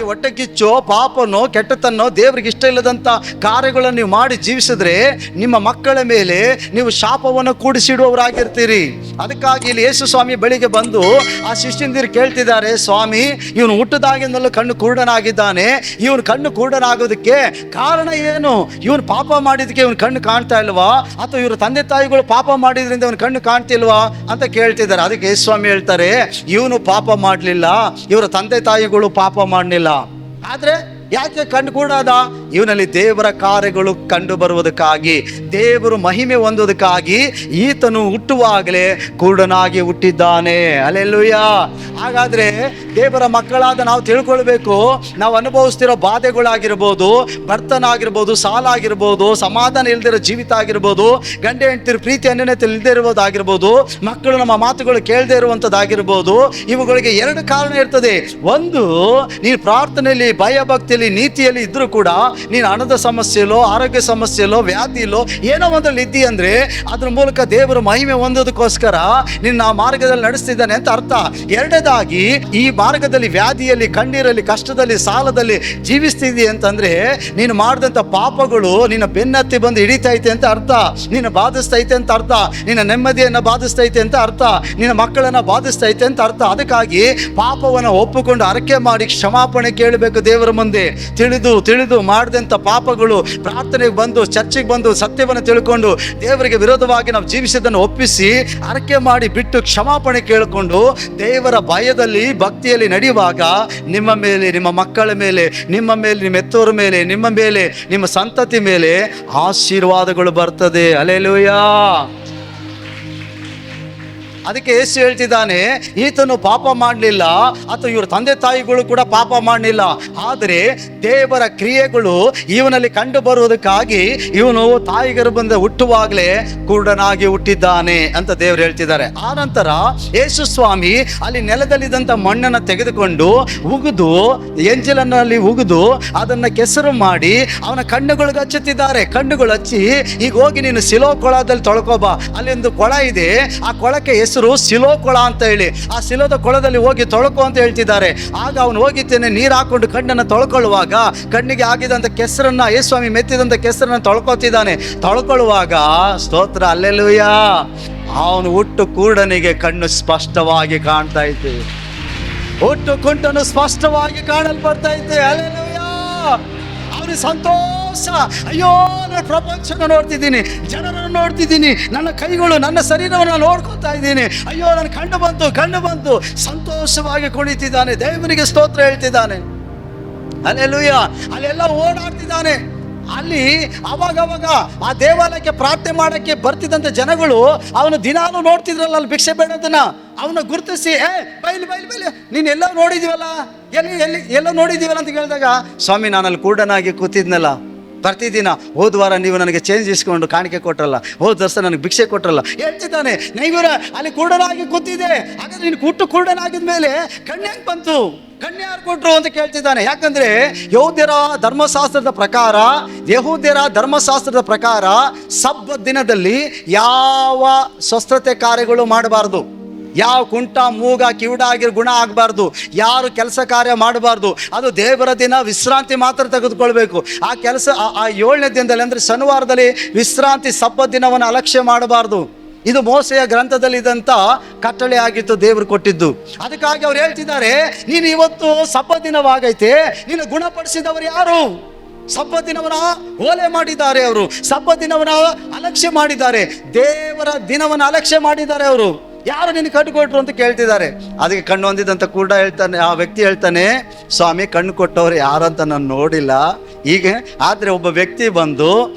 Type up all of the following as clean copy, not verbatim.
ವಿರುದ್ಧವಾಗಿ ಹೊಟ್ಟೆ ಕಿಚ್ಚೋ, ಪಾಪನೋ, ಕೆಟ್ಟತನೋ, ದೇವರಿಗೆ ಇಷ್ಟ ಇಲ್ಲದಂಥ ಕಾರ್ಯಗಳನ್ನು ನೀವು ಮಾಡಿ ಜೀವಿಸಿದ್ರೆ ನಿಮ್ಮ ಮಕ್ಕಳ ಮೇಲೆ ನೀವು ಶಾಪವನ್ನು ಕೂಡಿಸಿಡುವವರಾಗಿರ್ತೀರಿ. ಅದಕ್ಕಾಗಿ ಇಲ್ಲಿ ಯೇಸು ಸ್ವಾಮಿ ಬಳಿಗೆ ಬಂದು ಆ ಶಿಷ್ಯಂದಿರು ಕೇಳ್ತಿದ್ದಾರೆ, ಸ್ವಾಮಿ ಇವನು ಹುಟ್ಟದಾಗಿಂದಲೂ ಕಣ್ಣು ಕುರುಡನಾಗಿದ್ದಾನೆ, ಇವನು ಕಣ್ಣು ಕುರುಡನಾಗೋದಕ್ಕೆ ಕಾರಣ ಏನು? ಇವನು ಪಾಪ ಮಾಡಿದಕ್ಕೆ ಇವನು ಕಣ್ಣು ಕಾಣ್ತಾ ಇಲ್ವಾ, ಅಥವಾ ಇವರು ತಂದೆ ತಾಯಿಗಳು ಪಾಪ ಮಾಡಿದ್ರಿಂದ ಇವನು ಕಣ್ಣು ಕಾಣ್ತಿಲ್ವಾ ಅಂತ ಕೇಳ್ತಿದ್ದಾರೆ. ಅದಕ್ಕೆ ಯೇಸು ಸ್ವಾಮಿ ಹೇಳ್ತಾರೆ, ಇವನು ಪಾಪ ಮಾಡಲಿಲ್ಲ, ಇವರ ತಂದೆ ತಾಯಿಗಳು ಪಾಪ ಮಾಡಲಿಲ್ಲ, ಆದ್ರೆ ಯಾಕೆ ಕಣ್ಣು ಕೂಡಾದ? ಇವನಲ್ಲಿ ದೇವರ ಕಾರ್ಯಗಳು ಕಂಡು ಬರುವುದಕ್ಕಾಗಿ, ದೇವರು ಮಹಿಮೆ ಹೊಂದುವುದಕ್ಕಾಗಿ ಈತನು ಹುಟ್ಟುವಾಗಲೇ ಕುರುಡನಾಗಿ ಹುಟ್ಟಿದ್ದಾನೆ. ಹಲ್ಲೆಲೂಯ. ಹಾಗಾದ್ರೆ ದೇವರ ಮಕ್ಕಳಾದ ನಾವು ತಿಳ್ಕೊಳ್ಬೇಕು, ನಾವು ಅನುಭವಿಸ್ತಿರೋ ಬಾಧೆಗಳಾಗಿರ್ಬೋದು, ಬಡತನ ಆಗಿರ್ಬೋದು, ಸಾಲ ಆಗಿರ್ಬೋದು, ಸಮಾಧಾನ ಇಲ್ದಿರೋ ಜೀವಿತ ಆಗಿರ್ಬೋದು, ಗಂಡ ಹೆಂಡತಿರು ಪ್ರೀತಿ ಅನ್ಯೋನ್ಯತೆ ಇಲ್ಲದೆ ಇರುವುದಾಗಿರ್ಬೋದು, ಮಕ್ಕಳು ನಮ್ಮ ಮಾತುಗಳು ಕೇಳದೆ ಇರುವಂಥದ್ದಾಗಿರ್ಬೋದು, ಇವುಗಳಿಗೆ ಎರಡು ಕಾರಣ ಇರ್ತದೆ. ಒಂದು, ನೀನು ಪ್ರಾರ್ಥನೆಯಲ್ಲಿ, ಭಯಭಕ್ತಿಯಲ್ಲಿ, ನೀತಿಯಲ್ಲಿ ಇದ್ರೂ ಕೂಡ ನೀನು ಹಣದ ಸಮಸ್ಯೆಲೋ, ಆರೋಗ್ಯ ಸಮಸ್ಯೆಲೋ, ವ್ಯಾಧಿಲೋ ಏನೋ ಒಂದ್ರಲ್ಲಿ ಇದ್ದಿ ಅಂದ್ರೆ ಅದ್ರ ಮೂಲಕ ದೇವರ ಮಹಿಮೆ ಹೊಂದೋದಕ್ಕೋಸ್ಕರ ನಿನ್ನ ಆ ಮಾರ್ಗದಲ್ಲಿ ನಡೆಸ್ತಿದ್ದಾನೆ ಅಂತ ಅರ್ಥ. ಎರಡನೇದಾಗಿ, ಈ ಮಾರ್ಗದಲ್ಲಿ ವ್ಯಾಧಿಯಲ್ಲಿ, ಕಣ್ಣೀರಲ್ಲಿ, ಕಷ್ಟದಲ್ಲಿ, ಸಾಲದಲ್ಲಿ ಜೀವಿಸ್ತಿದ್ದಿ ಅಂತಂದ್ರೆ ನೀನು ಮಾಡಿದಂಥ ಪಾಪಗಳು ನಿನ್ನ ಬೆನ್ನತ್ತಿ ಬಂದು ಹಿಡಿತೈತೆ ಅಂತ ಅರ್ಥ, ನಿನ್ನ ಬಾಧಿಸ್ತೈತೆ ಅಂತ ಅರ್ಥ, ನಿನ್ನ ನೆಮ್ಮದಿಯನ್ನು ಬಾಧಿಸ್ತೈತೆ ಅಂತ ಅರ್ಥ, ನಿನ್ನ ಮಕ್ಕಳನ್ನ ಬಾಧಿಸ್ತೈತೆ ಅಂತ ಅರ್ಥ. ಅದಕ್ಕಾಗಿ ಪಾಪವನ್ನು ಒಪ್ಪುಕೊಂಡು ಅರಕೆ ಮಾಡಿ ಕ್ಷಮಾಪಣೆ ಕೇಳಬೇಕು ದೇವರ ಮುಂದೆ. ತಿಳಿದು ಮಾಡಿದಂಥ ಪಾಪಗಳು, ಪ್ರಾರ್ಥನೆಗೆ ಬಂದು, ಚರ್ಚೆಗೆ ಬಂದು, ಸತ್ಯವನ್ನು ತಿಳ್ಕೊಂಡು ದೇವರಿಗೆ ವಿರೋಧವಾಗಿ ನಾವು ಜೀವಿಸಿದ್ದನ್ನು ಒಪ್ಪಿಸಿ ಅರಕೆ ಮಾಡಿ ಬಿಟ್ಟು ಕ್ಷಮಾಪಣೆ ಕೇಳಿಕೊಂಡು ದೇವರ ಭಯದಲ್ಲಿ, ಭಕ್ತಿಯಲ್ಲಿ ನಡೆಯುವಾಗ ನಿಮ್ಮ ಮೇಲೆ, ನಿಮ್ಮ ಮಕ್ಕಳ ಮೇಲೆ, ನಿಮ್ಮ ಮೇಲೆ, ನಿಮ್ಮ ಎತ್ತೋರ ಮೇಲೆ, ನಿಮ್ಮ ಮೇಲೆ, ನಿಮ್ಮ ಸಂತತಿ ಮೇಲೆ ಆಶೀರ್ವಾದಗಳು ಬರ್ತದೆ. ಹಲ್ಲೆಲೂಯಾ. ಅದಕ್ಕೆ ಯೇಸು ಹೇಳ್ತಿದ್ದಾನೆ, ಈತನು ಪಾಪ ಮಾಡಲಿಲ್ಲ, ಅಥವಾ ಇವ್ರ ತಂದೆ ತಾಯಿಗಳು ಕೂಡ ಪಾಪ ಮಾಡಲಿಲ್ಲ, ಆದರೆ ದೇವರ ಕ್ರಿಯೆಗಳು ಇವನಲ್ಲಿ ಕಂಡು ಬರುವುದಕ್ಕಾಗಿ ಇವನು ತಾಯಿ ಗರ್ಭದಿಂದ ಹುಟ್ಟುವಾಗಲೇ ಕುರುಡನಾಗಿ ಹುಟ್ಟಿದ್ದಾನೆ ಅಂತ ದೇವರು ಹೇಳ್ತಿದ್ದಾರೆ. ಆ ನಂತರ ಯೇಸು ಸ್ವಾಮಿ ಅಲ್ಲಿ ನೆಲದಲ್ಲಿದ್ದಂಥ ಮಣ್ಣನ್ನು ತೆಗೆದುಕೊಂಡು ಉಗಿದು, ಎಂಜಲನ್ನಲ್ಲಿ ಉಗಿದು ಅದನ್ನು ಕೆಸರು ಮಾಡಿ ಅವನ ಕಣ್ಣುಗಳಿಗೆ ಹಚ್ಚುತ್ತಿದ್ದಾರೆ. ಕಣ್ಣುಗಳು ಹಚ್ಚಿ, ಈಗ ಹೋಗಿ ನೀನು ಸಿಲೋ ಕೊಳದಲ್ಲಿ ತೊಳ್ಕೊಬಾ, ಅಲ್ಲಿ ಒಂದು ಕೊಳ ಇದೆ, ಆ ಕೊಳಕ್ಕೆ ಹೆಸರು ಸಿಲೋ ಕೊಳ ಅಂತ ಹೇಳಿ, ಆ ಸಿಲೋದ ಕೊಳದಲ್ಲಿ ಹೋಗಿ ತೊಳ್ಕೊ ಅಂತ ಹೇಳ್ತಿದ್ದಾರೆ. ಆಗ ಅವನು ಹೋಗಿದ್ದೇನೆ ನೀರು ಹಾಕೊಂಡು ಕಣ್ಣನ್ನು ತೊಳ್ಕೊಳ್ಳುವಾಗ ಕಣ್ಣಿಗೆ ಆಗಿದಂಥ ಕೆಸರನ್ನ, ಯೇಸ್ವಾಮಿ ಮೆತ್ತಿದಂಥ ಕೆಸರನ್ನ ತೊಳ್ಕೊತಿದ್ದಾನೆ. ತೊಳ್ಕೊಳ್ಳುವಾಗ ಸ್ತೋತ್ರ, ಹಲ್ಲೆಲೂಯಾ, ಅವನು ಹುಟ್ಟು ಕುರುಡನಿಗೆ ಕಣ್ಣು ಸ್ಪಷ್ಟವಾಗಿ ಕಾಣ್ತಾ ಇತ್ತು, ಹುಟ್ಟು ಕುಂಟನು ಸ್ಪಷ್ಟವಾಗಿ ಕಾಣಲ್ಪಡ್ತಾ ಇತ್ತು. ಹಲ್ಲೆಲೂಯಾ. ಅವನಿಗೆ ಸಂತೋಷ, ಅಯ್ಯೋ ನಾನು ಪ್ರಪಂಚನ ನೋಡ್ತಿದ್ದೀನಿ, ಜನರನ್ನು ನೋಡ್ತಿದ್ದೀನಿ, ನನ್ನ ಕೈಗಳು, ನನ್ನ ಶರೀರವನ್ನು ನೋಡ್ಕೊತಾ ಇದ್ದೀನಿ, ಅಯ್ಯೋ ನಾನು ಕಣ್ಣು ಬಂತು ಸಂತೋಷವಾಗಿ ಕುಣಿತಿದ್ದಾನೆ, ದೇವನಿಗೆ ಸ್ತೋತ್ರ ಹೇಳ್ತಿದ್ದಾನೆ. ಹಲ್ಲೆಲೂಯಾ. ಅಲ್ಲೆಲ್ಲ ಓಡಾಡ್ತಿದ್ದಾನೆ. ಅಲ್ಲಿ ಅವಾಗವಾಗ ಆ ದೇವಾಲಯಕ್ಕೆ ಪ್ರಾರ್ಥನೆ ಮಾಡಕ್ಕೆ ಬರ್ತಿದ್ದಂಥ ಜನಗಳು ಅವನು ದಿನಾನು ನೋಡ್ತಿದ್ರಲ್ಲ, ಅಲ್ಲಿ ಭಿಕ್ಷೆ ಬೇಡದನ್ನ ಅವನ್ನ ಗುರುತಿಸಿ, ಬೈಲಿ ನೀನು ಎಲ್ಲ ನೋಡಿದೀವಲ್ಲ, ಎಲ್ಲ ನೋಡಿದೀವಲ್ಲ ಅಂತ ಕೇಳಿದಾಗ, ಸ್ವಾಮಿ ನಾನಲ್ಲಿ ಕುರುಡನಾಗಿ ಕೂತಿದ್ನಲ್ಲ, ಬರ್ತಿದ್ದೀನ, ಹೋದ ವಾರ ನೀವು ನನಗೆ ಚೇಂಜ್ ಇಸ್ಕೊಂಡು ಕಾಣಿಕೆ ಕೊಟ್ರಲ್ಲ, ಹೋದ ವರ್ಷ ನನಗೆ ಭಿಕ್ಷೆ ಕೊಟ್ರಲ್ಲ ಹೇಳ್ತಿದ್ದಾನೆ. ನೈವರ ಅಲ್ಲಿ ಕುರುಡನಾಗಿ ಕೂತಿದೆ, ಹಾಗಾದ್ರೆ ನೀನು ಹುಟ್ಟು ಕುರುಡನಾಗಿದ ಮೇಲೆ ಕಣ್ಣು ಹೆಂಗೆ ಬಂತು, ಕಣ್ಣು ಯಾರು ಕೊಟ್ರು ಅಂತ ಕೇಳ್ತಿದ್ದಾನೆ. ಯಾಕಂದ್ರೆ ಯಹೂದ್ಯರ ಧರ್ಮಶಾಸ್ತ್ರದ ಪ್ರಕಾರ ಸಬ್ಬತ್ ದಿನದಲ್ಲಿ ಯಾವ ಸ್ವಸ್ಥತೆ ಕಾರ್ಯಗಳು ಮಾಡಬಾರ್ದು, ಯಾವ ಕುಂಟ, ಮೂಗ, ಕಿವುಡಾಗಿರೋ ಗುಣ ಆಗಬಾರ್ದು, ಯಾರು ಕೆಲಸ ಕಾರ್ಯ ಮಾಡಬಾರ್ದು. ಅದು ದೇವರ ದಿನ ವಿಶ್ರಾಂತಿ ಮಾತ್ರ ತೆಗೆದುಕೊಳ್ಬೇಕು. ಆ ಕೆಲಸ ಆ 7ನೇ ದಿನದಲ್ಲಿ ಅಂದರೆ ಶನಿವಾರದಲ್ಲಿ ವಿಶ್ರಾಂತಿ, ಸಬ್ಬತ್ ದಿನವನ್ನು ಅಲಕ್ಷ್ಯ ಮಾಡಬಾರ್ದು. ಇದು ಮೋಸೆಯ ಗ್ರಂಥದಲ್ಲಿ ಇದ್ದಂಥ ಕಟ್ಟಳೆ ಆಗಿತ್ತು, ದೇವರು ಕೊಟ್ಟಿದ್ದು. ಅದಕ್ಕಾಗಿ ಅವ್ರು ಹೇಳ್ತಿದ್ದಾರೆ, ನೀನು ಇವತ್ತು ಸಬ್ಬತ್ ದಿನವಾಗೈತೆ, ನೀನು ಗುಣಪಡಿಸಿದವರು ಯಾರು? ಸಬ್ಬತ್ ದಿನವನ್ನ ಓಲೆ ಮಾಡಿದ್ದಾರೆ ಅವರು, ಸಬ್ಬತ್ ದಿನವನ್ನ ಅಲಕ್ಷ್ಯ ಮಾಡಿದ್ದಾರೆ, ದೇವರ ದಿನವನ್ನು ಅಲಕ್ಷ್ಯ ಮಾಡಿದ್ದಾರೆ ಅವರು. ಯಾರು ನಿನ್ನ ಕಣ್ಣು ಕೊಟ್ಟರು ಅಂತ ಕೇಳ್ತಿದ್ದಾರೆ. ಅದಕ್ಕೆ ಕಣ್ಣು ಹೊಂದಿದಂಥ ಕೂಡ ಹೇಳ್ತಾನೆ, ಆ ವ್ಯಕ್ತಿ ಹೇಳ್ತಾನೆ, ಸ್ವಾಮಿ ಕಣ್ಣು ಕೊಟ್ಟವ್ರು ಯಾರಂತ ನಾನು ನೋಡಿಲ್ಲ. ಈಗ ಆದರೆ ಒಬ್ಬ ವ್ಯಕ್ತಿ ಬಂದು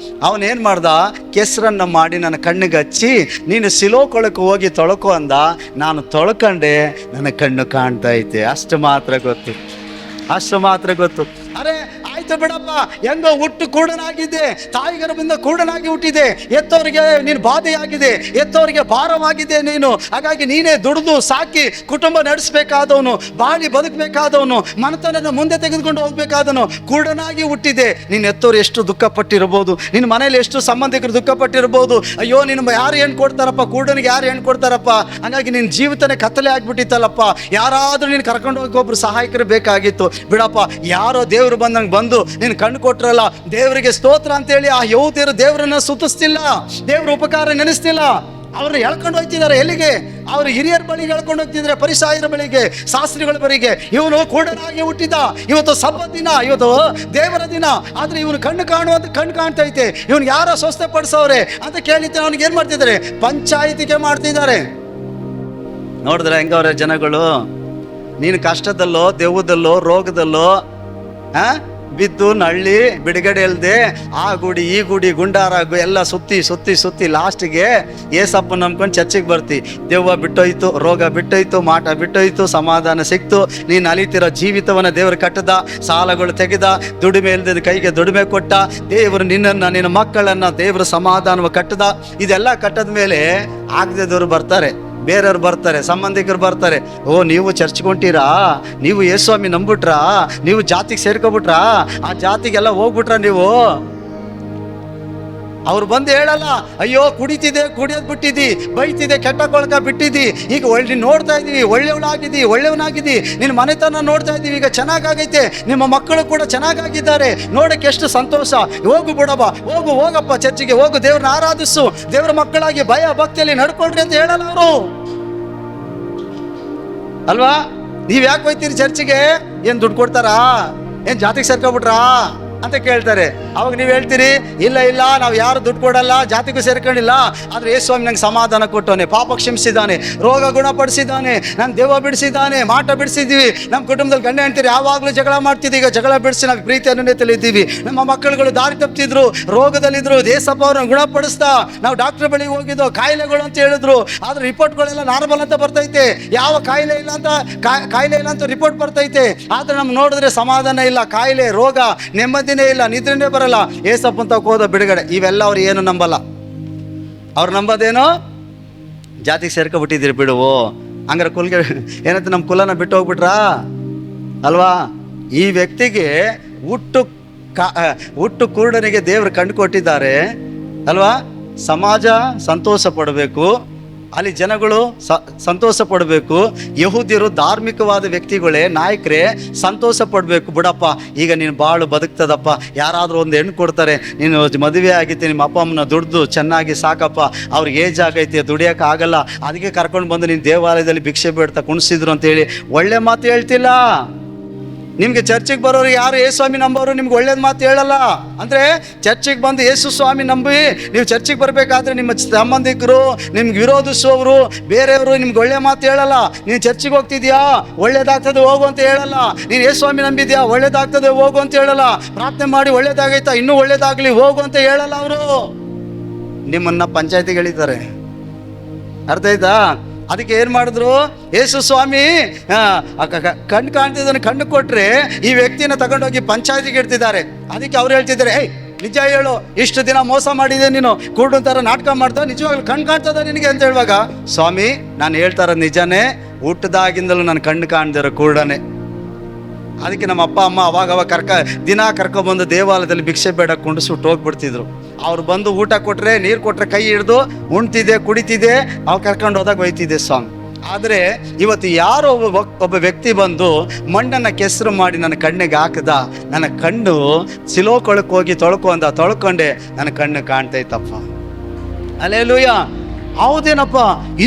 ಅವನೇನು ಮಾಡ್ದ, ಕೆಸರನ್ನು ಮಾಡಿ ನನ್ನ ಕಣ್ಣಿಗೆ ಹಚ್ಚಿ ನೀನು ಸಿಲೋ ಕೊಳಕ್ಕೆ ಹೋಗಿ ತೊಳ್ಕೊ ಅಂದ. ನಾನು ತೊಳ್ಕೊಂಡೆ, ನನ್ನ ಕಣ್ಣು ಕಾಣ್ತಾ ಐತೆ. ಅಷ್ಟು ಮಾತ್ರ ಗೊತ್ತು. ಅರೆ ಆಯ್ತು ಬಿಡಪ್ಪ, ಹೆಂಗೋ ಹುಟ್ಟು ಕೂಡನಾಗಿದೆ, ತಾಯಿ ಗರ್ಭದಿಂದ ಕೂಡನಾಗಿ ಹುಟ್ಟಿದೆ, ಎತ್ತವರಿಗೆ ನೀನು ಬಾಧೆಯಾಗಿದೆ, ಎತ್ತವರಿಗೆ ಭಾರವಾಗಿದೆ ನೀನು. ಹಾಗಾಗಿ ನೀನೇ ದುಡಿದು ಸಾಕಿ ಕುಟುಂಬ ನಡೆಸಬೇಕಾದವನು, ಬಾಳಿ ಬದುಕಬೇಕಾದವನು, ಮನತನದ ಮುಂದೆ ತೆಗೆದುಕೊಂಡು ಹೋಗ್ಬೇಕಾದವನು ಕೂಡನಾಗಿ ಹುಟ್ಟಿದೆ. ನೀನು ಎತ್ತವರು ಎಷ್ಟು ದುಃಖ ಪಟ್ಟಿರ್ಬೋದು, ನಿನ್ನ ಮನೇಲಿ ಎಷ್ಟು ಸಂಬಂಧಿಕರು ದುಃಖ ಪಟ್ಟಿರ್ಬೋದು. ಅಯ್ಯೋ ನಿನ್ನ ಯಾರು ಹೆಣ್ಣು ಕೊಡ್ತಾರಪ್ಪ, ಕೂಡನಿಗೆ ಯಾರು ಹೆಣ್ಣು ಕೊಡ್ತಾರಪ್ಪ, ಹಾಗಾಗಿ ನಿನ್ನ ಜೀವಿತನೇ ಕತ್ತಲೆ ಆಗ್ಬಿಟ್ಟಿತ್ತಲ್ಲಪ್ಪ. ಯಾರಾದ್ರೂ ನೀನು ಕರ್ಕೊಂಡು ಹೋಗಿ ಒಬ್ರು ಸಹಾಯಕರು ಬೇಕಾಗಿತ್ತು. ಬಿಡಪ್ಪ, ಯಾರೋ ದೇವ್ರು ಬಂದಂಗೆ ಬಂದು ನೀನು ಕಣ್ಣು ಕೊಟ್ರಲ್ಲ, ದೇವರಿಗೆ ಸ್ತೋತ್ರ ಅಂತೇಳಿ ಆ ಯಹೂದ್ಯರು ದೇವರನ್ನ ಸ್ತುತಿಸ್ತಿಲ್ಲ, ದೇವ್ರ ಉಪಕಾರ ನೆನೆಸ್ತಿಲ್ಲ. ಅವ್ರನ್ನ ಎಳ್ಕೊಂಡು ಹೋಗ್ತಿದ್ದಾರೆ. ಎಲ್ಲಿಗೆ? ಅವರು ಹಿರಿಯರ ಬಳಿಗೆ ಎಳ್ಕೊಂಡು ಹೋಗ್ತಿದ್ದಾರೆ, ಪರಿಸಾಯರ ಬಳಿಗೆ, ಶಾಸ್ತ್ರಿಗಳ ಬಳಿಗೆ. ಇವನು ಕೂಡನಾಗಿ ಹುಟ್ಟಿದ, ಇವತ್ತು ಸಬ್ಬತ್ ದಿನ, ಇವತ್ತು ದೇವರ ದಿನ, ಆದ್ರೆ ಇವನು ಕಣ್ಣು ಕಾಣ್ತೈತೆ, ಇವನು ಯಾರೋ ಸ್ವಸ್ಥಪಡಿಸೋರೆ ಅಂತ ಕೇಳಿದ್ರೆ ಅವ್ನಿಗೆ ಏನ್ ಮಾಡ್ತಿದ್ದಾರೆ? ಪಂಚಾಯಿತಿಗೆ ಮಾಡ್ತಿದ್ದಾರೆ. ನೋಡಿದ್ರೆ ಹೆಂಗವ್ರೆ ಜನಗಳು. ನೀನು ಕಷ್ಟದಲ್ಲೋ, ದೆವ್ವದಲ್ಲೋ, ರೋಗದಲ್ಲೋ ಬಿದ್ದು ನಳ್ಳಿ ಬಿಡುಗಡೆ ಇಲ್ಲದೆ ಆ ಗುಡಿ ಈ ಗುಡಿ ಗುಂಡಾರ ಎಲ್ಲ ಸುತ್ತಿ ಲಾಸ್ಟಿಗೆ ಏಸಪ್ಪ ನಂಬ್ಕೊಂಡು ಚರ್ಚಿಗೆ ಬರ್ತಿ. ದೆವ್ವ ಬಿಟ್ಟೋಯ್ತು, ರೋಗ ಬಿಟ್ಟೋಯ್ತು, ಮಾಟ ಬಿಟ್ಟೋಯ್ತು, ಸಮಾಧಾನ ಸಿಕ್ತು. ನೀನು ಅಲಿತಿರೋ ಜೀವಿತವನ್ನ ದೇವರು ಕಟ್ಟದ, ಸಾಲಗಳು ತೆಗೆದ, ದುಡಿಮೆ ಇಲ್ದಿದ್ದ ಕೈಗೆ ದುಡಿಮೆ ಕೊಟ್ಟ ದೇವರು, ನಿನ್ನ ಮಕ್ಕಳನ್ನ ದೇವರು ಸಮಾಧಾನವ ಕಟ್ಟದ. ಇದೆಲ್ಲ ಕಟ್ಟದ ಮೇಲೆ ಆಗದೆದವರು ಬರ್ತಾರೆ, ಬೇರೆಯವ್ರು ಬರ್ತಾರೆ, ಸಂಬಂಧಿಕರು ಬರ್ತಾರೆ. ಓ ನೀವು ಚರ್ಚ್ಗೆ ಹೊಂಟೀರಾ, ನೀವು ಯೇಸುಸ್ವಾಮಿ ನಂಬಿಟ್ರಾ, ನೀವು ಜಾತಿಗೆ ಸೇರ್ಕೊಬಿಟ್ರಾ, ಆ ಜಾತಿಗೆಲ್ಲ ಹೋಗ್ಬಿಟ್ರ ನೀವು. ಅವ್ರು ಬಂದು ಹೇಳಲ್ಲ, ಅಯ್ಯೋ ಕುಡಿಯೋದು ಬಿಟ್ಟಿದ್ದಿ, ಬೈತಿದೆ, ಕೆಟ್ಟ ಕೊಳಕ ಬಿಟ್ಟಿದ್ದಿ, ಈಗ ನೀನು ನೋಡ್ತಾ ಇದ್ದೀವಿ, ಒಳ್ಳೆಯವನಾಗಿದ್ದಿ, ನಿನ್ನ ಮನೆತನ ನೋಡ್ತಾ ಇದ್ದೀವಿ, ಈಗ ಚೆನ್ನಾಗೈತೆ, ನಿಮ್ಮ ಮಕ್ಕಳು ಕೂಡ ಚೆನ್ನಾಗಿದ್ದಾರೆ, ನೋಡಕ್ಕೆ ಎಷ್ಟು ಸಂತೋಷ. ಹೋಗು ಬಿಡಪ್ಪ, ಹೋಗಪ್ಪ ಚರ್ಚಿಗೆ ಹೋಗು, ದೇವ್ರನ್ನ ಆರಾಧಿಸು, ದೇವ್ರ ಮಕ್ಕಳಾಗಿ ಭಯ ಭಕ್ತಿಯಲ್ಲಿ ನಡ್ಕೊಳ್ರಿ ಅಂತ ಹೇಳಲ್ಲ ಅವರು ಅಲ್ವಾ? ನೀವ್ ಯಾಕೆ ಹೋಯ್ತೀರಿ ಚರ್ಚಿಗೆ? ಏನ್ ದುಡ್ಡು ಕೊಡ್ತಾರಾ? ಏನ್ ಜಾತಿಗೆ ಸೇರ್ಕೊಬಿಟ್ರಾ ಅಂತ ಕೇಳ್ತಾರೆ. ಅವಾಗ ನೀವು ಹೇಳ್ತೀರಿ, ಇಲ್ಲ ನಾವು ಯಾರು ದುಡ್ಡು ಕೊಡಲ್ಲ, ಜಾತಿಗೂ ಸೇರ್ಕೊಂಡಿಲ್ಲ, ಆದ್ರೆ ಯೇಸುಸ್ವಾಮಿ ನಂಗೆ ಸಮಾಧಾನ ಕೊಟ್ಟವನೆ, ಪಾಪ ಕ್ಷಮಿಸಿದ್ದಾನೆ, ರೋಗ ಗುಣಪಡಿಸಿದ್ದಾನೆ, ನಾನು ದೆವ್ವ ಬಿಡಿಸಿದ್ದಾನೆ, ಮಾಟ ಬಿಡಿಸಿದ್ದೀವಿ. ನಮ್ಮ ಕುಟುಂಬದಲ್ಲಿ ಗಂಡ ಹೆಂಡ್ತೀರಿ ಯಾವಾಗಲೂ ಜಗಳ ಮಾಡ್ತಿದ್ವಿ, ಈಗ ಜಗಳ ಬಿಡಿಸಿ ನಾವು ಪ್ರೀತಿ ಅನ್ಯೋನ್ಯತೆಯಲ್ಲಿ ಇದ್ದೀವಿ. ನಮ್ಮ ಮಕ್ಕಳುಗಳು ದಾರಿ ತಪ್ಪಿದ್ರು, ರೋಗದಲ್ಲಿದ್ರು, ದೇಸಪ್ಪ ಅವ್ರನ್ನ ಗುಣಪಡಿಸ್ತಾ ನಾವು ಡಾಕ್ಟರ್ ಬಳಿಗೆ ಹೋಗಿದ್ದೋ, ಕಾಯಿಲೆಗಳು ಅಂತ ಹೇಳಿದ್ರು, ಆದ್ರೆ ರಿಪೋರ್ಟ್ಗಳೆಲ್ಲ ನಾರ್ಮಲ್ ಅಂತ ಬರ್ತೈತೆ, ಯಾವ ಕಾಯಿಲೆ ಇಲ್ಲ ಅಂತ ರಿಪೋರ್ಟ್ ಬರ್ತೈತೆ. ಆದ್ರೆ ನಮ್ಗೆ ನೋಡಿದ್ರೆ ಸಮಾಧಾನ ಇಲ್ಲ, ಕಾಯಿಲೆ, ರೋಗ, ನೆಮ್ಮದಿನೇ ಇಲ್ಲ, ನಿದ್ರೆನೇ ಬರಲ್ಲ. ಏಸಪ್ಪ ಅಂತ ಹೋದ ಬಿಡುಗಡೆ, ಇವೆಲ್ಲ ಅವ್ರು ಏನು ನಂಬಲ್ಲ. ಅವ್ರು ನಂಬೋದೇನೋ ಜಾತಿಗೆ ಸೇರ್ಕೊಬಿಟ್ಟಿದ್ದೀರಿ ಬಿಡುವು, ಹಂಗಾರೆ ಕುಲ್ಗೆ ಏನಂತ ನಮ್ಮ ಕುಲನ ಬಿಟ್ಟು ಹೋಗ್ಬಿಟ್ರಾ ಅಲ್ವಾ? ಈ ವ್ಯಕ್ತಿಗೆ ಹುಟ್ಟು ಕುರುಡನಿಗೆ ದೇವರು ಕಂಡು ಕೊಟ್ಟಿದ್ದಾರೆ ಅಲ್ವಾ? ಸಮಾಜ ಸಂತೋಷ ಪಡಬೇಕು, ಅಲ್ಲಿ ಜನಗಳು ಸಂತೋಷ ಪಡಬೇಕು, ಯಹೂದ್ಯರು ಧಾರ್ಮಿಕವಾದ ವ್ಯಕ್ತಿಗಳೇ, ನಾಯಕರೇ ಸಂತೋಷ ಪಡಬೇಕು. ಬಿಡಪ್ಪ, ಈಗ ನೀನು ಬಾಳು ಬದುಕ್ತದಪ್ಪ, ಯಾರಾದರೂ ಒಂದು ಹೆಣ್ಣು ಕೊಡ್ತಾರೆ, ನೀನು ಮದುವೆ ಆಗೈತೆ, ನಿಮ್ಮ ಅಪ್ಪ ಅಮ್ಮನ ದುಡ್ದು ಚೆನ್ನಾಗಿ ಸಾಕಪ್ಪ, ಅವ್ರಿಗೆ ಏಜ್ ಆಗೈತೆ, ದುಡಿಯೋಕೆ ಆಗಲ್ಲ, ಅದಕ್ಕೆ ಕರ್ಕೊಂಡು ಬಂದು ನೀನು ದೇವಾಲಯದಲ್ಲಿ ಭಿಕ್ಷೆ ಬೇಡ್ತಾ ಕುಣಿಸಿದ್ರು ಅಂತೇಳಿ ಒಳ್ಳೆ ಮಾತು ಹೇಳ್ತಿಲ್ಲ. ನಿಮ್ಗೆ ಚರ್ಚಿಗೆ ಬರೋರು ಯಾರು ಯೇಸುಸ್ವಾಮಿ ನಂಬೋರು ನಿಮ್ಗೆ ಒಳ್ಳೇದು ಮಾತು ಹೇಳಲ್ಲ. ಅಂದರೆ ಚರ್ಚಿಗೆ ಬಂದು ಯೇಸುಸ್ವಾಮಿ ನಂಬಿ ನೀವು ಚರ್ಚಿಗೆ ಬರಬೇಕಾದ್ರೆ ನಿಮ್ಮ ಸಂಬಂಧಿಕರು, ನಿಮ್ಗೆ ವಿರೋಧಿಸುವವರು, ಬೇರೆಯವರು ನಿಮ್ಗೆ ಒಳ್ಳೆ ಮಾತು ಹೇಳಲ್ಲ. ನೀನು ಚರ್ಚಿಗೆ ಹೋಗ್ತಿದ್ಯಾ, ಒಳ್ಳೇದಾಗ್ತದೆ ಹೋಗು ಅಂತ ಹೇಳಲ್ಲ. ನೀನು ಯೇಸುಸ್ವಾಮಿ ನಂಬಿದ್ಯಾ, ಒಳ್ಳೇದಾಗ್ತದೆ ಹೋಗು ಅಂತ ಹೇಳಲ್ಲ. ಪ್ರಾರ್ಥನೆ ಮಾಡಿ ಒಳ್ಳೇದಾಗೈತಾ, ಇನ್ನೂ ಒಳ್ಳೇದಾಗಲಿ ಹೋಗು ಅಂತ ಹೇಳಲ್ಲ. ಅವರು ನಿಮ್ಮನ್ನ ಪಂಚಾಯತಿಗೆ ಎಳಿತಾರೆ. ಅರ್ಥ ಆಯ್ತಾ? ಅದಕ್ಕೆ ಏನು ಮಾಡಿದ್ರು, ಯೇಸುಸ್ವಾಮಿ ಕಣ್ಣು ಕಾಣ್ತಿದ್ದನ್ನು ಕಣ್ಣು ಕೊಟ್ಟರೆ ಈ ವ್ಯಕ್ತಿನ ತಗೊಂಡೋಗಿ ಪಂಚಾಯತಿಗೆ ಇಡ್ತಿದ್ದಾರೆ. ಅದಕ್ಕೆ ಅವ್ರು ಹೇಳ್ತಿದ್ದಾರೆ, ಏಯ್ ನಿಜ ಹೇಳು, ಇಷ್ಟು ದಿನ ಮೋಸ ಮಾಡಿದೆ ನೀನು, ಕುರುಡು ಥರ ನಾಟಕ ಮಾಡ್ತಾ, ನಿಜವಾಗ್ಲೂ ಕಣ್ಣು ಕಾಣ್ತದ ನಿನಗೆ ಅಂತ ಹೇಳುವಾಗ, ಸ್ವಾಮಿ ನಾನು ಹೇಳ್ತಾರ ನಿಜನೇ, ಹುಟ್ಟದಾಗಿಂದಲೂ ನಾನು ಕಣ್ಣು ಕಾಣ್ದಿರೋ ಕುರುಡನೆ. ಅದಕ್ಕೆ ನಮ್ಮ ಅಪ್ಪ ಅಮ್ಮ ಅವಾಗ ದಿನ ಕರ್ಕೊಬಂದು ದೇವಾಲಯದಲ್ಲಿ ಭಿಕ್ಷೆ ಬೇಡ ಕುಂಡಿಸ್ಬಿಟ್ಟು ಹೋಗ್ಬಿಡ್ತಿದ್ರು. ಅವ್ರು ಬಂದು ಊಟ ಕೊಟ್ಟರೆ, ನೀರು ಕೊಟ್ಟರೆ ಕೈ ಹಿಡ್ದು ಉಣ್ತಿದ್ದೆ, ಕುಡಿತಿದ್ದೆ, ಅವ್ರು ಕರ್ಕೊಂಡು ಹೋದಾಗ ಒಯ್ತಿದ್ದೆ ಸ್ವಾಮಿ. ಆದರೆ ಇವತ್ತು ಯಾರೋ ಒಬ್ಬ ವ್ಯಕ್ತಿ ಬಂದು ಮಣ್ಣನ್ನು ಕೆಸರು ಮಾಡಿ ನನ್ನ ಕಣ್ಣಿಗೆ ಹಾಕದ, ನನ್ನ ಕಣ್ಣು ಸಿಲೋಕೊಳಕ್ಕೆ ಹೋಗಿ ತೊಳ್ಕೊಂಡೆ ನನ್ನ ಕಣ್ಣು ಕಾಣ್ತೈತಪ್ಪ. ಅಲ್ಲೇಲೂಯ. ಹೌದೇನಪ್ಪ,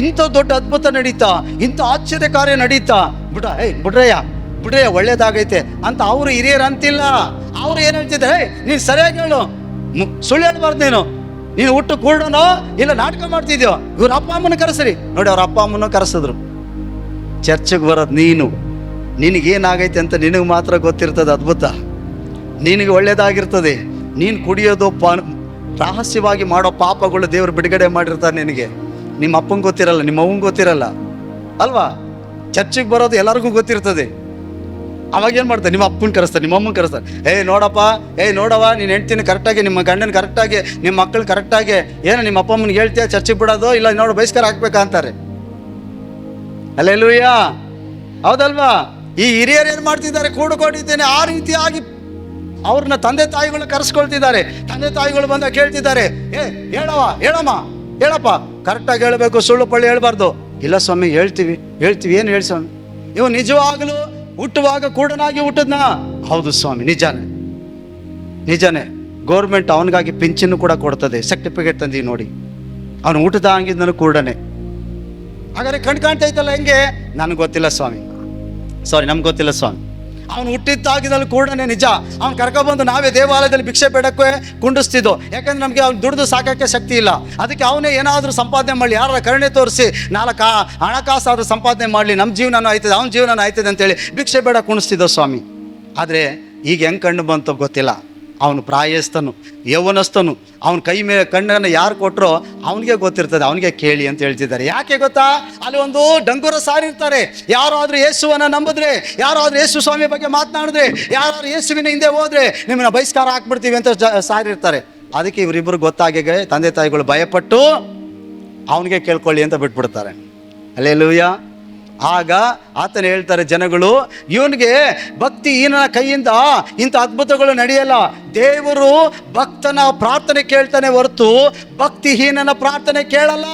ಇಂಥ ದೊಡ್ಡ ಅದ್ಭುತ ನಡೀತಾ, ಇಂಥ ಆಶ್ಚರ್ಯ ಕಾರ್ಯ ನಡೀತಾ, ಬಿಡ್ರಯ್ಯ ಒಳ್ಳೇದಾಗೈತೆ ಅಂತ ಅವರು ಹಿರಿಯರು ಅಂತಿಲ್ಲ. ಅವ್ರು ಏನು ಹೇಳ್ತಿದ್ದಾರೆ, ನೀನು ಸರಿಯಾಗಿ ಹೇಳು, ಸುಳ್ಳು ಹೇಳ್ಬಾರ್ದು, ನೀನು ಹುಟ್ಟು ಕೂಡನೋ ಇಲ್ಲ ನಾಟಕ ಮಾಡ್ತಿದ್ಯೋ, ಇವ್ರ ಅಪ್ಪ ಅಮ್ಮನ ಕರೆಸ್ರಿ. ನೋಡಿ, ಅವ್ರ ಅಪ್ಪ ಅಮ್ಮನ ಕರೆಸಿದ್ರು. ಚರ್ಚ್ಗೆ ಬರೋದು ನಿನಗೇನಾಗೈತೆ ಅಂತ ನಿನಗೆ ಮಾತ್ರ ಗೊತ್ತಿರ್ತದೆ. ಅದ್ಭುತ, ನಿನಗೆ ಒಳ್ಳೇದಾಗಿರ್ತದೆ. ನೀನು ಕುಡಿಯೋದು ರಹಸ್ಯವಾಗಿ ಮಾಡೋ ಪಾಪಗಳು ದೇವರು ಬಿಡುಗಡೆ ಮಾಡಿರ್ತಾರೆ ನಿನಗೆ. ನಿಮ್ಮ ಅಪ್ಪಂಗೆ ಗೊತ್ತಿರಲ್ಲ, ನಿಮ್ಮ ಅವ್ವಂಗೆ ಗೊತ್ತಿರಲ್ಲ ಅಲ್ವಾ? ಚರ್ಚಿಗೆ ಬರೋದು ಎಲ್ಲರಿಗೂ ಗೊತ್ತಿರ್ತದೆ. ಅವಾಗ ಏನು ಮಾಡ್ತಾರೆ, ನಿಮ್ಮ ಅಪ್ಪನ ಕರೆಸ್ತಾರೆ, ನಿಮ್ಮ ಅಮ್ಮನ ಕರೆಸ್ತಾರೆ. ನೋಡಪ್ಪ, ನೋಡವ, ನೀನು ಹೆಂಡ್ತೀನಿ ಕರೆಕ್ಟಾಗಿ, ನಿಮ್ಮ ಗಂಡನ ಕರೆಕ್ಟಾಗಿ, ನಿಮ್ಮ ಮಕ್ಕಳು ಕರೆಕ್ಟಾಗಿ, ಏನು ನಿಮ್ಮ ಅಪ್ಪ ಅಮ್ಮನಿಗೆ ಹೇಳ್ತೀಯ ಚರ್ಚಿಗೆ ಬಿಡೋದು ಇಲ್ಲ, ನೋಡು ಬಹಿಷ್ಕಾರ ಹಾಕ್ಬೇಕಾ ಅಂತಾರೆ. ಹಲ್ಲೆಲೂಯಾ, ಹೌದಲ್ವಾ? ಈ ಹಿರಿಯರು ಏನು ಮಾಡ್ತಿದ್ದಾರೆ, ಕೂಡುಕೊಂಡಿದ್ದೇನೆ ಆ ರೀತಿಯಾಗಿ ಅವ್ರನ್ನ ತಂದೆ ತಾಯಿಗಳನ್ನ ಕರೆಸ್ಕೊಳ್ತಿದ್ದಾರೆ. ತಂದೆ ತಾಯಿಗಳು ಬಂದಾಗ ಕೇಳ್ತಿದ್ದಾರೆ, ಹೇಳಮ್ಮ, ಹೇಳಪ್ಪ, ಕರೆಕ್ಟಾಗಿ ಹೇಳಬೇಕು, ಸುಳ್ಳು ಪಳ್ಳಿ ಹೇಳ್ಬಾರ್ದು. ಇಲ್ಲ ಸ್ವಾಮಿ, ಹೇಳ್ತೀವಿ. ಏನು ಹೇಳಿ ಸ್ವಾಮಿ? ಇವು ನಿಜವಾಗಲೂ ಹುಟ್ಟುವಾಗ ಕೂಡನಾಗಿ ಹುಟ್ಟದ್ನಾ? ಹೌದು ಸ್ವಾಮಿ, ನಿಜನೇ. ಗೌರ್ಮೆಂಟ್ ಅವನಿಗಾಗಿ ಪಿಂಚನ್ನು ಕೂಡ ಕೊಡ್ತದೆ, ಸರ್ಟಿಫಿಕೇಟ್ ತಂದಿ ನೋಡಿ, ಅವನು ಊಟದ ಹಂಗಿದ್ ಕೂಡನೆ. ಹಾಗಾದ್ರೆ ಕಾಣ್ತೈತಲ್ಲ ಹೆಂಗೆ? ನನಗೆ ಗೊತ್ತಿಲ್ಲ ಸ್ವಾಮಿ, ನಮ್ಗೆ ಗೊತ್ತಿಲ್ಲ ಸ್ವಾಮಿ. ಅವನು ಹುಟ್ಟಿದ್ದಾಗಿದ್ದಲ್ಲಿ ಕೂಡನೆ ನಿಜ. ಅವ್ನು ಕರ್ಕೊಬಂದು ನಾವೇ ದೇವಾಲಯದಲ್ಲಿ ಭಿಕ್ಷೆ ಬೇಡಕ್ಕೆ ಕುಂಡಿಸ್ತಿದ್ದೋ, ಯಾಕಂದ್ರೆ ನಮಗೆ ಅವ್ನು ದುಡಿದು ಸಾಕೋಕ್ಕೆ ಶಕ್ತಿ ಇಲ್ಲ. ಅದಕ್ಕೆ ಅವನೇ ಏನಾದರೂ ಸಂಪಾದನೆ ಮಾಡಲಿ, ಯಾರ ಕರುಣೆ ತೋರಿಸಿ 4 ಹಣಕಾಸಾದರೂ ಸಂಪಾದನೆ ಮಾಡಲಿ, ನಮ್ಮ ಜೀವನನೂ ಆಯ್ತದೆ, ಅವ್ನ ಜೀವನನೂ ಆಯ್ತದೆ ಅಂತೇಳಿ ಭಿಕ್ಷೆ ಬೇಡ ಕುಣಿಸ್ತಿದ್ದೋ ಸ್ವಾಮಿ. ಆದರೆ ಈಗ ಹೆಂಗೆ ಕಣ್ಣು ಬಂತು ಗೊತ್ತಿಲ್ಲ. ಅವನು ಪ್ರಾಯಸ್ಥನು, ಯೌವನಸ್ಥನು, ಅವನ ಕೈ ಮೇಲೆ ಕಣ್ಣನ್ನು ಯಾರು ಕೊಟ್ಟರೋ ಅವನಿಗೆ ಗೊತ್ತಿರ್ತದೆ, ಅವನಿಗೆ ಕೇಳಿ ಅಂತ ಹೇಳ್ತಿದ್ದಾರೆ. ಯಾಕೆ ಗೊತ್ತಾ? ಅಲ್ಲಿ ಒಂದು ಡಂಗುರ ಸಾರಿರ್ತಾರೆ. ಯಾರಾದರೂ ಯೇಸುವನ್ನು ನಂಬಿದ್ರೆ, ಯಾರಾದರೂ ಯೇಸು ಸ್ವಾಮಿ ಬಗ್ಗೆ ಮಾತನಾಡಿದ್ರೆ, ಯಾರಾದ್ರೂ ಯೇಸುವಿನ ಹಿಂದೆ ಹೋದ್ರೆ ನಿಮ್ಮನ್ನ ಬಹಿಷ್ಕಾರ ಹಾಕ್ಬಿಡ್ತೀವಿ ಅಂತ ಸಾರಿರ್ತಾರೆ. ಅದಕ್ಕೆ ಇವರಿಬ್ಬರು ಗೊತ್ತಾಗಿ ತಂದೆ ತಾಯಿಗಳು ಭಯಪಟ್ಟು ಅವನಿಗೆ ಕೇಳ್ಕೊಳ್ಳಿ ಅಂತ ಬಿಟ್ಬಿಡ್ತಾರೆ. ಹಲ್ಲೆಲೂಯಾ. ಆಗ ಆತನ ಹೇಳ್ತಾರೆ ಜನಗಳು, ಇವನಿಗೆ ಭಕ್ತಿಹೀನನ ಕೈಯಿಂದ ಇಂಥ ಅದ್ಭುತಗಳು ನಡೆಯಲ್ಲ. ದೇವರು ಭಕ್ತನ ಪ್ರಾರ್ಥನೆ ಕೇಳ್ತಾನೆ ಹೊರತು ಭಕ್ತಿಹೀನನ ಪ್ರಾರ್ಥನೆ ಕೇಳಲ್ಲ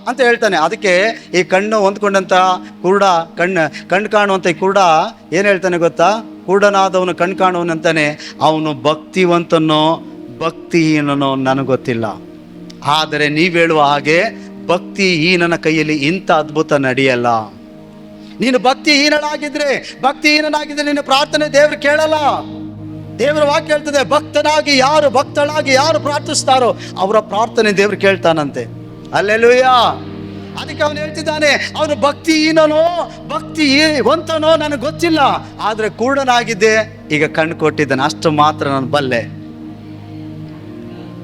ಅಂತ ಹೇಳ್ತಾನೆ. ಅದಕ್ಕೆ ಈ ಕಣ್ಣು ಹೊಂದ್ಕೊಂಡಂತ ಕುರುಡ, ಕಣ್ಣು ಕಾಣುವಂಥ ಈ ಕುರುಡ ಏನು ಹೇಳ್ತಾನೆ ಗೊತ್ತಾ? ಕುರುಡನಾದವನು ಕಣ್ಣು ಕಾಣುವನಂತಾನೆ. ಅವನು ಭಕ್ತಿವಂತನೋ ಭಕ್ತಿಹೀನನೋ ನನಗೆ ಗೊತ್ತಿಲ್ಲ. ಆದರೆ ನೀವು ಹೇಳುವ ಹಾಗೆ ಭಕ್ತಿಹೀನನ ಕೈಯಲ್ಲಿ ಇಂಥ ಅದ್ಭುತ ನಡೆಯಲ್ಲ. ನೀನು ಭಕ್ತಿಹೀನನಾಗಿದ್ರೆ ನಿನ್ನ ಪ್ರಾರ್ಥನೆ ದೇವರು ಕೇಳಲ್ಲ. ದೇವರ ವಾಕ್ಯ ಹೇಳ್ತದೆ, ಭಕ್ತಳಾಗಿ ಯಾರು ಪ್ರಾರ್ಥಿಸ್ತಾರೋ ಅವರ ಪ್ರಾರ್ಥನೆ ದೇವರು ಕೇಳ್ತಾನಂತೆ. ಹಲ್ಲೆಲೂಯಾ. ಅದಕ್ಕೆ ಅವನು ಹೇಳ್ತಿದ್ದಾನೆ, ಅವನು ಭಕ್ತಿವಂತನೋ ನನಗೆ ಗೊತ್ತಿಲ್ಲ, ಆದ್ರೆ ಕೂಡನಾಗಿದ್ದೆ, ಈಗ ಕಣ್ಣು ಕೊಟ್ಟಿದ್ದಾನೆ, ಅಷ್ಟು ಮಾತ್ರ ನಾನು ಬಲ್ಲೆ.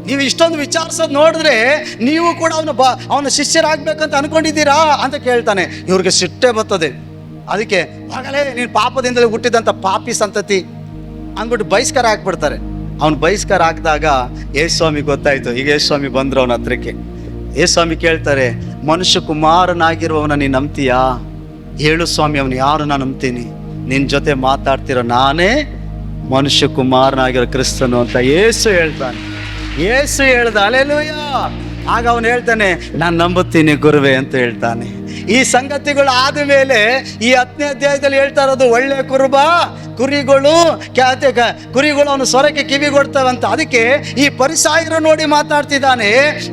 ನೀವು ಇಷ್ಟೊಂದು ವಿಚಾರಿಸೋದು ನೋಡಿದ್ರೆ ನೀವು ಕೂಡ ಅವನ ಶಿಷ್ಯರಾಗಬೇಕಂತ ಅನ್ಕೊಂಡಿದ್ದೀರಾ ಅಂತ ಕೇಳ್ತಾನೆ. ಇವ್ರಿಗೆ ಸಿಟ್ಟೆ ಬರ್ತದೆ. ಅದಕ್ಕೆ ಆಗಲೇ ನೀನು ಪಾಪದಿಂದಲೇ ಹುಟ್ಟಿದಂಥ ಪಾಪಿ ಸಂತತಿ ಅಂದ್ಬಿಟ್ಟು ಬಹಿಷ್ಕಾರ ಹಾಕ್ಬಿಡ್ತಾರೆ. ಅವ್ನು ಬಹಿಷ್ಕಾರ ಹಾಕಿದಾಗ ಯೇಸುಸ್ವಾಮಿ ಗೊತ್ತಾಯ್ತು. ಈಗ ಯೇಸುಸ್ವಾಮಿ ಬಂದ್ರು ಅವನ ಹತ್ರಕ್ಕೆ. ಯೇಸುಸ್ವಾಮಿ ಕೇಳ್ತಾರೆ, ಮನುಷ್ಯ ಕುಮಾರನಾಗಿರುವವನ ನೀನು ನಂಬ್ತೀಯಾ? ಹೇಳು ಸ್ವಾಮಿ, ಅವನು ಯಾರು ನಾನು ನಂಬ್ತೀನಿ. ನಿನ್ನ ಜೊತೆ ಮಾತಾಡ್ತಿರೋ ನಾನೇ ಮನುಷ್ಯ ಕುಮಾರನಾಗಿರೋ ಕ್ರಿಸ್ತನು ಅಂತ ಯೇಸು ಹೇಳ್ತಾನೆ. ಯೇಸು ಹೇಳ್ದ. ಹಲ್ಲೆಲೂಯಾ. ಆಗ ಅವನು ಹೇಳ್ತಾನೆ, ನಾನು ನಂಬುತ್ತೀನಿ ಗುರುವೆ ಅಂತ ಹೇಳ್ತಾನೆ. ಈ ಸಂಗತಿಗಳು ಆದ ಮೇಲೆ ಈ 10ನೇ ಅಧ್ಯಾಯದಲ್ಲಿ ಹೇಳ್ತಾ ಇರೋದು, ಒಳ್ಳೆ ಕುರಿಗಳು ಅವನು ಸ್ವರಕ್ಕೆ ಕಿವಿಗೊಡ್ತವಂತ. ಅದಕ್ಕೆ ಈ ಪರಿಸಾಯರು ನೋಡಿ ಮಾತಾಡ್ತಿದ್ದಾನೆ,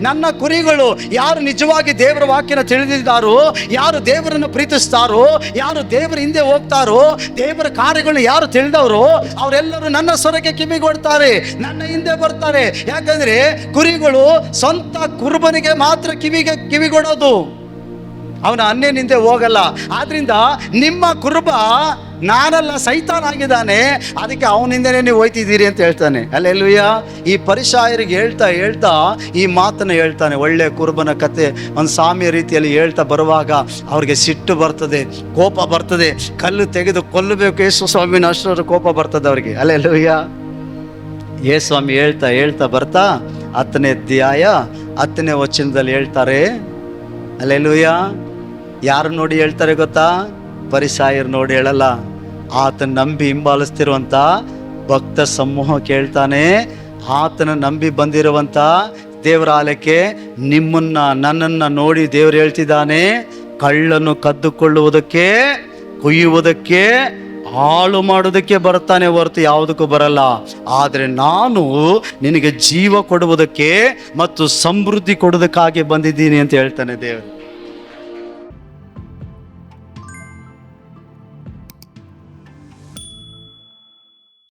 ನನ್ನ ಕುರಿಗಳು ಯಾರು ನಿಜವಾಗಿ ದೇವರ ವಾಕ್ಯನ ತಿಳಿದಿದ್ದಾರೋ, ಯಾರು ದೇವರನ್ನು ಪ್ರೀತಿಸ್ತಾರೋ, ಯಾರು ದೇವರ ಹಿಂದೆ ಹೋಗ್ತಾರೋ, ದೇವರ ಕಾರ್ಯಗಳನ್ನ ಯಾರು ತಿಳಿದವರು, ಅವರೆಲ್ಲರೂ ನನ್ನ ಸ್ವರಕ್ಕೆ ಕಿವಿಗೊಡ್ತಾರೆ, ನನ್ನ ಹಿಂದೆ ಬರ್ತಾರೆ. ಯಾಕಂದ್ರೆ ಕುರಿಗಳು ಸ್ವಂತ ಕುರುಬನಿಗೆ ಮಾತ್ರ ಕಿವಿಗೊಡೋದು, ಅವನ ಅನ್ಯನಿಂದೆ ಹೋಗಲ್ಲ. ಆದ್ರಿಂದ ನಿಮ್ಮ ಕುರುಬ ನಾನಲ್ಲ, ಸೈತಾನಾಗಿದ್ದಾನೆ. ಅದಕ್ಕೆ ಅವನಿಂದನೇ ನೀವು ಹೋಯ್ತಿದ್ದೀರಿ ಅಂತ ಹೇಳ್ತಾನೆ. ಹಲ್ಲೆಲೂಯಾ. ಈ ಪರಿಸಾಯರಿಗೆ ಹೇಳ್ತಾ ಈ ಮಾತನ್ನು ಹೇಳ್ತಾನೆ. ಒಳ್ಳೆ ಕುರುಬನ ಕತೆ ಒಂದು ಸಾಮ್ಯ ರೀತಿಯಲ್ಲಿ ಹೇಳ್ತಾ ಬರುವಾಗ ಅವ್ರಿಗೆ ಸಿಟ್ಟು ಬರ್ತದೆ, ಕೋಪ ಬರ್ತದೆ. ಕಲ್ಲು ತೆಗೆದು ಕೊಲ್ಲಬೇಕು ಯೇಸು ಸ್ವಾಮಿನ, ಅಷ್ಟರ ಕೋಪ ಬರ್ತದೆ ಅವ್ರಿಗೆ. ಹಲ್ಲೆಲೂಯಾ. ಯೇಸು ಸ್ವಾಮಿ ಹೇಳ್ತಾ ಬರ್ತಾ 10ನೇ ಅಧ್ಯಾಯ 10ನೇ ವಚನದಲ್ಲಿ ಹೇಳ್ತಾರೆ. ಹಲ್ಲೆಲೂಯಾ. ಯಾರು ನೋಡಿ ಹೇಳ್ತಾರೆ ಗೊತ್ತಾ? ಪರಿಸಾಯರು ನೋಡಿ ಹೇಳಲ್ಲ. ಆತನ ನಂಬಿ ಹಿಂಬಾಲಿಸ್ತಿರುವಂತ ಭಕ್ತ ಸಮೂಹ ಕೇಳ್ತಾನೆ. ಆತನ ನಂಬಿ ಬಂದಿರುವಂತ ದೇವರ ಆಲಯಕ್ಕೆ ನನ್ನನ್ನ ನೋಡಿ ದೇವರು ಹೇಳ್ತಿದ್ದಾನೆ, ಕಳ್ಳನ್ನು ಕದ್ದುಕೊಳ್ಳುವುದಕ್ಕೆ, ಕುಯ್ಯುವುದಕ್ಕೆ, ಹಾಳು ಮಾಡೋದಕ್ಕೆ ಬರ್ತಾನೆ ಹೊರತು ಯಾವುದಕ್ಕೂ ಬರಲ್ಲ. ಆದರೆ ನಾನು ನಿನಗೆ ಜೀವ ಕೊಡುವುದಕ್ಕೆ ಮತ್ತು ಸಮೃದ್ಧಿ ಕೊಡುವುದಕ್ಕಾಗಿ ಬಂದಿದ್ದೀನಿ ಅಂತ ಹೇಳ್ತಾನೆ ದೇವರು.